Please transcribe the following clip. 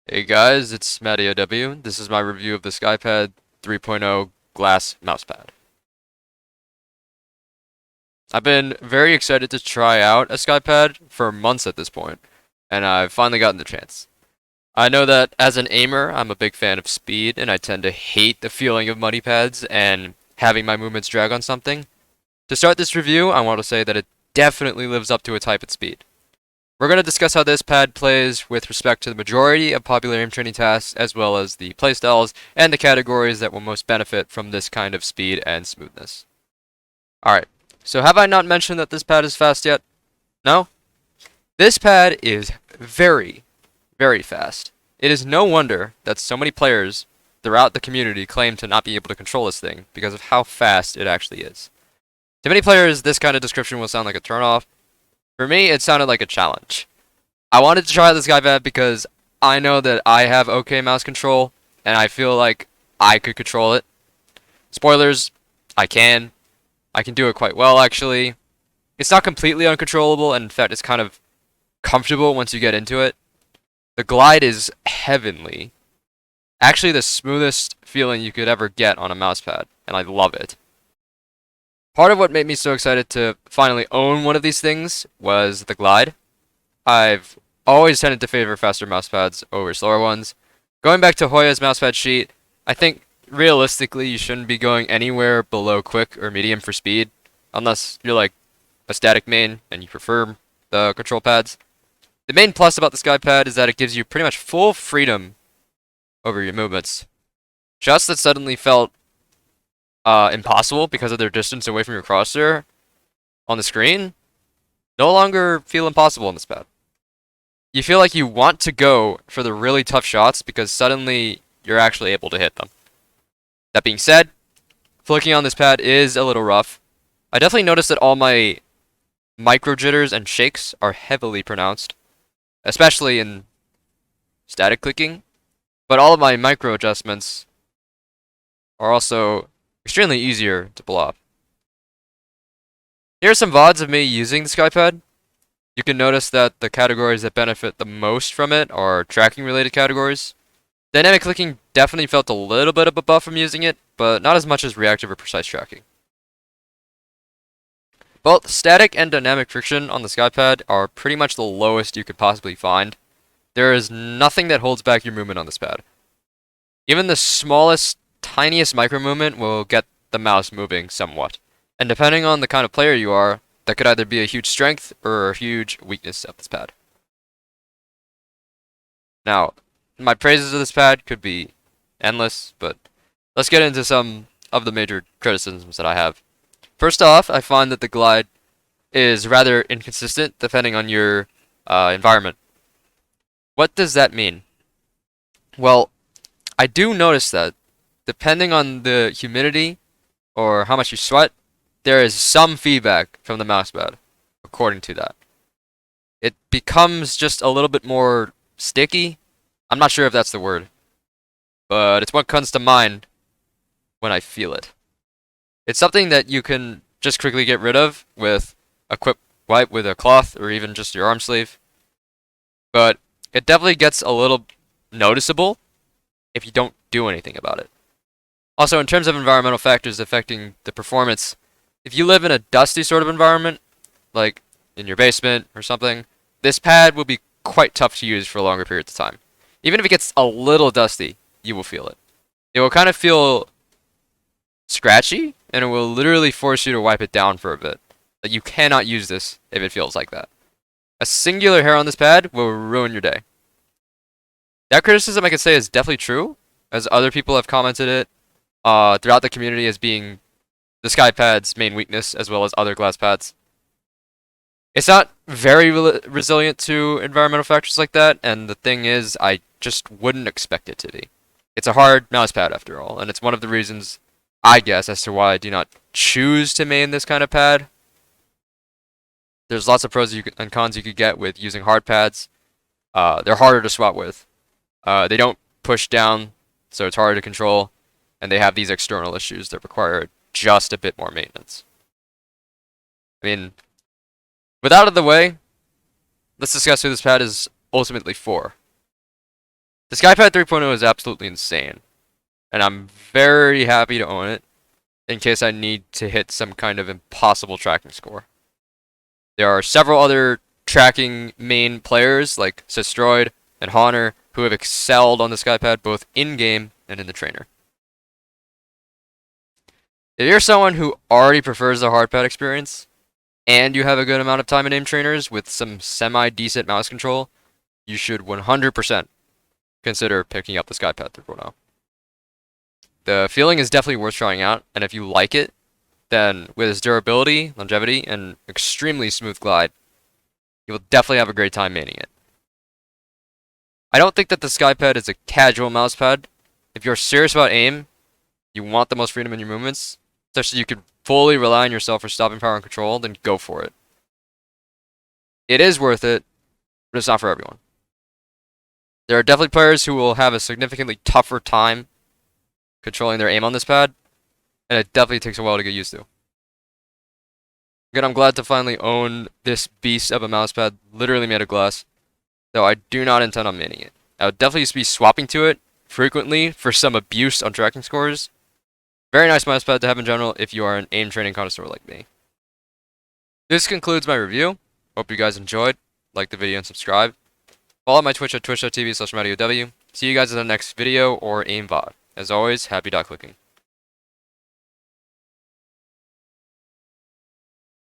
Hey guys, it's Matty OW. This is my review of the Skypad 3.0 glass mousepad. I've been very excited to try out a Skypad for months at this point, and I've finally gotten the chance. I know that as an aimer, I'm a big fan of speed, and I tend to hate the feeling of muddy pads and having my movements drag on something. To start this review, I want to say that it definitely lives up to its hype at speed. We're going to discuss how this pad plays with respect to the majority of popular aim training tasks, as well as the playstyles and the categories that will most benefit from this kind of speed and smoothness. Alright, so have I not mentioned that this pad is fast yet? No? This pad is very, very fast. It is no wonder that so many players throughout the community claim to not be able to control this thing because of how fast it actually is. To many players, this kind of description will sound like a turnoff. For me, it sounded like a challenge. I wanted to try this Skypad because I know that I have okay mouse control, and I feel like I could control it. Spoilers, I can. I can do it quite well, actually. It's not completely uncontrollable, and in fact, it's kind of comfortable once you get into it. The glide is heavenly. Actually, the smoothest feeling you could ever get on a mousepad, and I love it. Part of what made me so excited to finally own one of these things was the glide. I've always tended to favor faster mousepads over slower ones. Going back to Hoya's mousepad sheet, I think realistically you shouldn't be going anywhere below quick or medium for speed, unless you're like a static main and you prefer the control pads. The main plus about the Skypad is that it gives you pretty much full freedom over your movements. Shots that suddenly felt impossible because of their distance away from your crosshair on the screen no longer feel impossible on this pad. You feel like you want to go for the really tough shots because suddenly you're actually able to hit them. That being said, flicking on this pad is a little rough. I definitely noticed that all my micro jitters and shakes are heavily pronounced, especially in static clicking, but all of my micro adjustments are also extremely easier to pull off. Here are some VODs of me using the Skypad. You can notice that the categories that benefit the most from it are tracking related categories. Dynamic clicking definitely felt a little bit of a buff from using it, but not as much as reactive or precise tracking. Both static and dynamic friction on the Skypad are pretty much the lowest you could possibly find. There is nothing that holds back your movement on this pad. Even the smallest, tiniest micro movement will get the mouse moving somewhat. And depending on the kind of player you are, that could either be a huge strength or a huge weakness of this pad. Now, my praises of this pad could be endless, but let's get into some of the major criticisms that I have. First off, I find that the glide is rather inconsistent depending on your environment. What does that mean? Well, I do notice that depending on the humidity or how much you sweat, there is some feedback from the mousepad, according to that. It becomes just a little bit more sticky. I'm not sure if that's the word, but it's what comes to mind when I feel it. It's something that you can just quickly get rid of with a quick wipe with a cloth or even just your arm sleeve, but it definitely gets a little noticeable if you don't do anything about it. Also, in terms of environmental factors affecting the performance, if you live in a dusty sort of environment, like in your basement or something, this pad will be quite tough to use for longer periods of time. Even if it gets a little dusty, you will feel it. It will kind of feel scratchy, and it will literally force you to wipe it down for a bit. Like you cannot use this if it feels like that. A singular hair on this pad will ruin your day. That criticism I could say is definitely true, as other people have commented it throughout the community as being the Skypad's main weakness, as well as other glass pads. It's not very resilient to environmental factors like that, and the thing is, I just wouldn't expect it to be. It's a hard mouse pad after all, and it's one of the reasons, I guess, as to why I do not choose to main this kind of pad. There's lots of pros and cons you could get with using hard pads. They're harder to swap with. They don't push down, so it's harder to control, and they have these external issues that require just a bit more maintenance. I mean, with that out of the way, let's discuss who this pad is ultimately for. The Skypad 3.0 is absolutely insane, and I'm very happy to own it in case I need to hit some kind of impossible tracking score. There are several other tracking main players like Sistroid and Honor who have excelled on the Skypad both in-game and in the trainer. If you're someone who already prefers the hardpad experience, and you have a good amount of time in aim trainers with some semi-decent mouse control, you should 100% consider picking up the Skypad 3.0. The feeling is definitely worth trying out, and if you like it, then with its durability, longevity, and extremely smooth glide, you will definitely have a great time maining it. I don't think that the Skypad is a casual mousepad. If you're serious about aim, you want the most freedom in your movements, such that you can fully rely on yourself for stopping power and control, then go for it. It is worth it, but it's not for everyone. There are definitely players who will have a significantly tougher time controlling their aim on this pad, and it definitely takes a while to get used to. Again, I'm glad to finally own this beast of a mousepad literally made of glass, though I do not intend on maining it. I would definitely be swapping to it frequently for some abuse on tracking scores. Very nice mousepad to have in general if you are an aim training connoisseur like me. This concludes my review. Hope you guys enjoyed. Like the video and subscribe. Follow my Twitch at twitch.tv/MattyOW. See you guys in the next video or aim VOD. As always, happy dot clicking.